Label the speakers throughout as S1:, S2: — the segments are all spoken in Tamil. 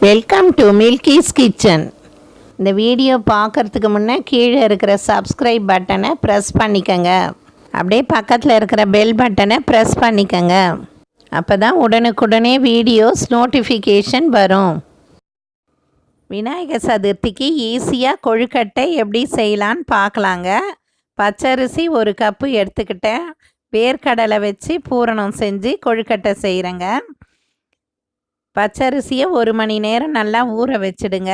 S1: Welcome to Milky's kitchen. இந்த வீடியோ பார்க்குறதுக்கு முன்னே கீழே இருக்கிற சப்ஸ்கிரைப் பட்டனை ப்ரெஸ் பண்ணிக்கோங்க. அப்படியே பக்கத்தில் இருக்கிற பெல் பட்டனை ப்ரெஸ் பண்ணிக்கோங்க. அப்போ தான் உடனுக்குடனே வீடியோஸ் நோட்டிஃபிகேஷன் வரும். விநாயகர் சதுர்த்திக்கு ஈஸியாக கொழுக்கட்டை எப்படி செய்யலான்னு பார்க்கலாங்க. பச்சரிசி 1 கப்பு எடுத்துக்கிட்டேன். வேர்க்கடலை வச்சு பூரணம் செஞ்சு கொழுக்கட்டை செய்கிறேங்க. பச்சரிசியை 1 மணி நேரம் நல்லா ஊற வச்சுடுங்க.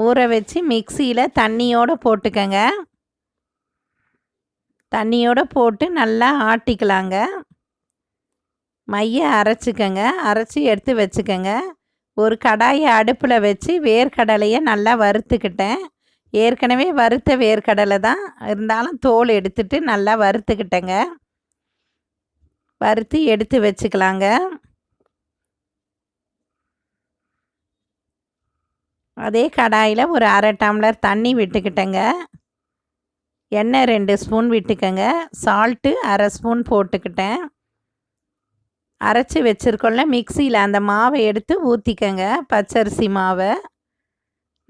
S1: ஊற வச்சு மிக்சியில் தண்ணியோடு போட்டுக்கங்க. தண்ணியோடு போட்டு நல்லா ஆட்டிக்கலாங்க. மைய அரைச்சிக்கங்க. அரைச்சி எடுத்து வச்சுக்கோங்க. ஒரு கடாயை அடுப்பில் வச்சு வேர்க்கடலையை நல்லா வறுத்துக்கிட்டேன். ஏற்கனவே வறுத்த வேர்க்கடலை தான் இருந்தாலும் தோல் எடுத்துட்டு நல்லா வறுத்துக்கிட்டேங்க. வறுத்து எடுத்து வச்சுக்கலாங்க. அதே கடாயில் ஒரு 1/2 டம்ளர் தண்ணி விட்டுக்கிட்டேங்க. எண்ணெய் 2 ஸ்பூன் விட்டுக்கங்க. சால்ட்டு 1/2 ஸ்பூன் போட்டுக்கிட்டேன். அரைச்சி வச்சுருக்கோம்ல மிக்சியில் அந்த மாவை எடுத்து ஊற்றிக்கங்க. பச்சரிசி மாவை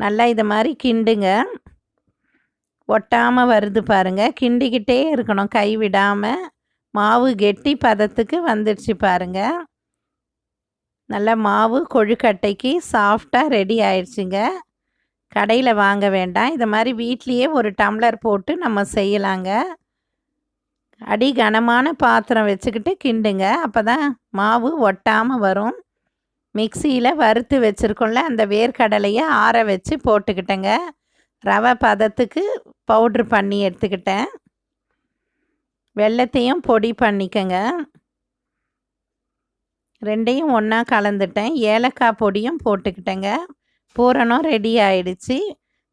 S1: நல்லா இது மாதிரி கிண்டுங்க. ஒட்டாமல் வருது பாருங்கள். கிண்டிக்கிட்டே இருக்கணும் கை விடாமல். மாவு கெட்டி பதத்துக்கு வந்துடுச்சு பாருங்கள். நல்ல மாவு கொழுக்கட்டைக்கு சாஃப்டாக ரெடி ஆயிடுச்சுங்க. கடையில் வாங்க வேண்டாம். இது மாதிரி வீட்லேயே ஒரு டம்ளர் போட்டு நம்ம செய்யலாங்க. அடி கனமான பாத்திரம் வச்சுக்கிட்டு கிண்டுங்க. அப்போ தான் மாவு ஒட்டாமல் வரும். மிக்சியில் வறுத்து வச்சுருக்கோம்ல அந்த வேர்க்கடலையை ஆற வச்சு போட்டுக்கிட்டேங்க. ரவை பதத்துக்கு பவுட்ரு பண்ணி எடுத்துக்கிட்டேன். வெல்லத்தையும் பொடி பண்ணிக்கங்க. ரெண்டையும் ஒன்றா கலந்துட்டேன். ஏலக்காய் பொடியும் போட்டுக்கிட்டேங்க. பூரணம் ரெடி ஆயிடுச்சு.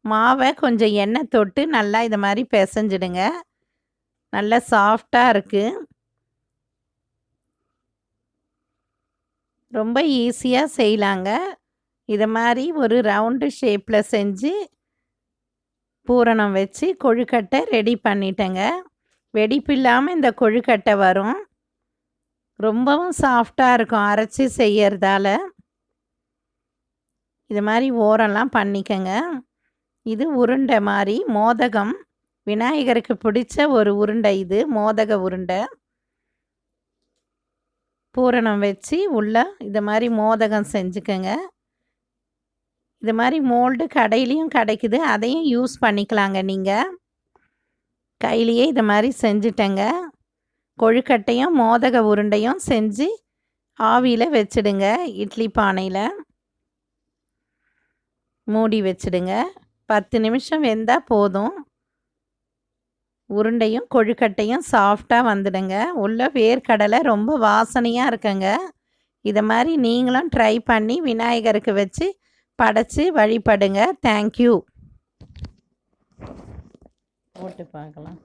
S1: மாவை கொஞ்சம் எண்ணெய் தொட்டு நல்லா இது மாதிரி பிசைஞ்சிடுங்க. நல்லா சாஃப்டாக இருக்குது. ரொம்ப ஈஸியாக செய்யலாங்க. இது மாதிரி ஒரு ரவுண்டு ஷேப்பில் செஞ்சு பூரணம் வச்சு கொழுக்கட்டை ரெடி பண்ணிட்டேங்க. வெடிப்பு இல்லாமல் இந்த கொழுக்கட்டை வரும். ரொம்பவும் சாஃப்டாக இருக்கும் அரைச்சி செய்யறதால. இது மாதிரி ஓரெல்லாம் பண்ணிக்கங்க. இது உருண்டை மாதிரி மோதகம். விநாயகருக்கு பிடிச்ச ஒரு உருண்டை இது மோதக உருண்டை. பூரணம் வச்சு உள்ள இது மாதிரி மோதகம் செஞ்சுக்கங்க. இது மாதிரி மோல்டு கடையிலையும் கிடைக்குது. அதையும் யூஸ் பண்ணிக்கலாங்க. நீங்கள் கையிலையே இது மாதிரி செஞ்சுட்டேங்க. கொழுக்கட்டையும் மோதக உருண்டையும் செஞ்சு ஆவியில் வச்சுடுங்க. இட்லி பானையில் மூடி வச்சுடுங்க. 10 நிமிஷம் வெந்தால் போதும். உருண்டையும் கொழுக்கட்டையும் சாஃப்டாக வந்துடுங்க. உள்ள வேர்க்கடலை ரொம்ப வாசனையாக இருக்குங்க. இதை மாதிரி நீங்களும் ட்ரை பண்ணி விநாயகருக்கு வச்சு படைச்சி வழிபடுங்க. தேங்க்யூ. போட்டு பார்க்கலாம்.